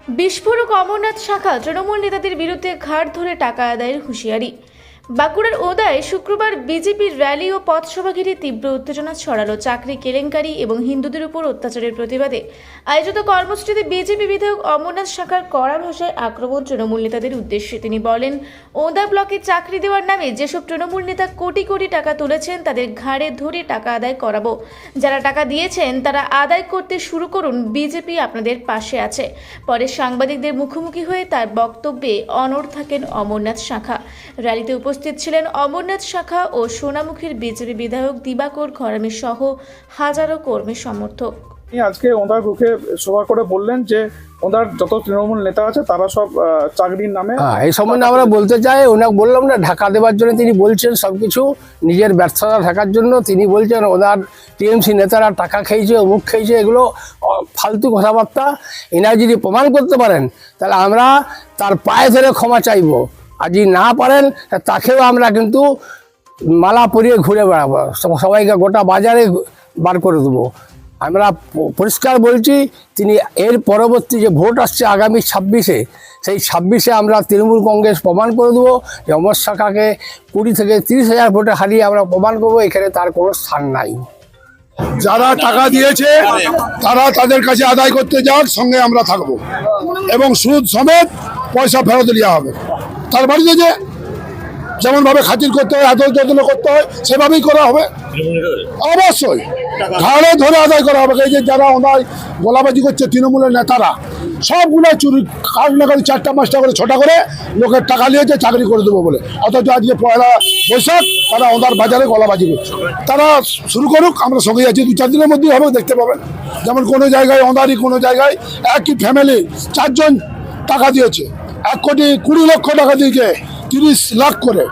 বিস্ফোরক অমরনাথ শাখা তৃণমূল নেতাদের বিরুদ্ধে ঘাড় ধরে টাকা আদায়ের হুঁশিয়ারি। বাঁকুড়ার ওদায় শুক্রবার বিজেপির র্যালি ও পথসভা ঘিরে তীব্র উত্তেজনা ছড়ালো। চাকরি কেলেঙ্কারি এবং হিন্দুদের উপর অত্যাচারের প্রতিবাদে আয়োজিত কর্মসূচিতে বিজেপি বিধায়ক অমরনাথ শাখার কড়া ভাষায় আক্রমণ তৃণমূল নেতাদের উদ্দেশ্যে। তিনি বলেন, ওদা ব্লকে চাকরি দেওয়ার নামে যেসব তৃণমূল নেতা কোটি কোটি টাকা তুলেছেন তাদের ঘাড়ে ধরে টাকা আদায় করাবো। যারা টাকা দিয়েছেন তারা আদায় করতে শুরু করুন, বিজেপি আপনাদের পাশে আছে। পরে সাংবাদিকদের মুখোমুখি হয়ে তার বক্তব্যে অনড় থাকেন অমরনাথ শাখা। র্যালিতে উপস্থিত ছিলেন অমরনাথ শাখা ও সোনামুখীর বিজেপি বিধায়ক দিবাকর ঘরামি সহ হাজারো কর্মী সমর্থক। আজকে ওনার মুখে সভা করে বললেন যে ওনার যত তৃণমূল নেতা আছে তারা সব চাকরির নামে। এই সম্বন্ধে আমরা বলতে চাই, ওনাকে বললাম না ঢাকা দেওয়ার জন্য তিনি বলছেন সবকিছু নিজের ব্যর্থতা ঢাকার জন্য। তিনি বলছেন ওনার টিএমসি নেতারা টাকা খেয়েছে, অমুক খেয়েছে, এগুলো ফালতু কথাবার্তা। এনারা যদি প্রমাণ করতে পারেন তাহলে আমরা তার পায়ে ধরে ক্ষমা চাইব, আর যদি না পারেন তাকেও আমরা কিন্তু মালা পরিয়ে ঘুরে বেড়াবো, সবাইকে গোটা বাজারে বার করে দেবো। আমরা পরিষ্কার বলছি, তিনি এর পরবর্তী যে ভোট আসছে আগামী 26-এ, সেই 26-এ আমরা তৃণমূল কংগ্রেস প্রমাণ করে দেবো যে অমর শাখাকে 20 থেকে 30 হাজার ভোটে হারিয়ে আমরা প্রমাণ করবো এখানে তার কোনো স্থান নাই। যারা টাকা দিয়েছে তারা তাদের কাছে আদায় করতে যাক, সঙ্গে আমরা থাকবো এবং সুদ সমেত পয়সা ফেরত দেওয়া হবে। তার বাড়িতে যে যেমন ভাবে খাতির করতে হয়, আদর যত্ন করতে হয়, সেভাবেই করা হবে। অবশ্যই ঘাড়ে ধরে আদায় করা হবে। এই যে যারা ওনার গোলাবাজি করছে তৃণমূলের নেতারা, সবগুলো চুরি, কারো না কারো 4টা 5টা করে 6টা করে লোকের টাকা নিয়েছে চাকরি করে দেবো বলে, অথচ আজকে পয়লা বৈশাখ তারা ওনার বাজারে গলাবাজি করছে। তারা শুরু করুক, আমরা সঙ্গে আছি। 2-4 দিনের মধ্যেই হবে, দেখতে পাবেন। যেমন কোনো জায়গায় ওনারই কোনো জায়গায় একই ফ্যামিলি 4 জন টাকা দিয়েছে, 1,20,00,000 টাকা দিয়েছে, 30 লাখ করে।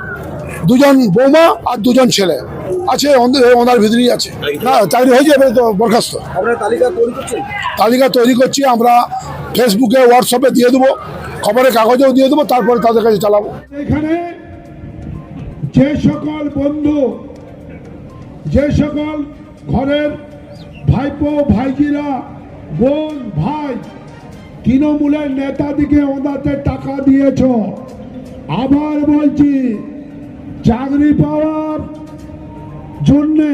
2 জন বৌমা আর 2 জন ছেলে আছে, ওনার ভিতরেই আছে। না চাকরি হয়ে যাবে তো বরখাস্ত। তালিকা তৈরি করছি আমরা, ফেসবুকে হোয়াটসঅ্যাপে দিয়ে দেবো, খবরের কাগজেও দিয়ে দেবো, তারপরে তাদের কাছে চালাবো। এখানে যে সকল বন্ধু, যে সকল ঘরের ভাইপো ভাইজিরা, বোন ভাই তৃণমূলের নেতাদিকে ওনাদের টাকা দিয়েছ, আবার বলছি চাকরি পাওয়ার জন্যে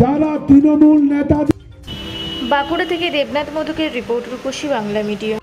যারা তৃণমূল নেতা। বাঁকুড়া থেকে দেবনাথ মধুকের রিপোর্ট, রূপসী বাংলা মিডিয়া।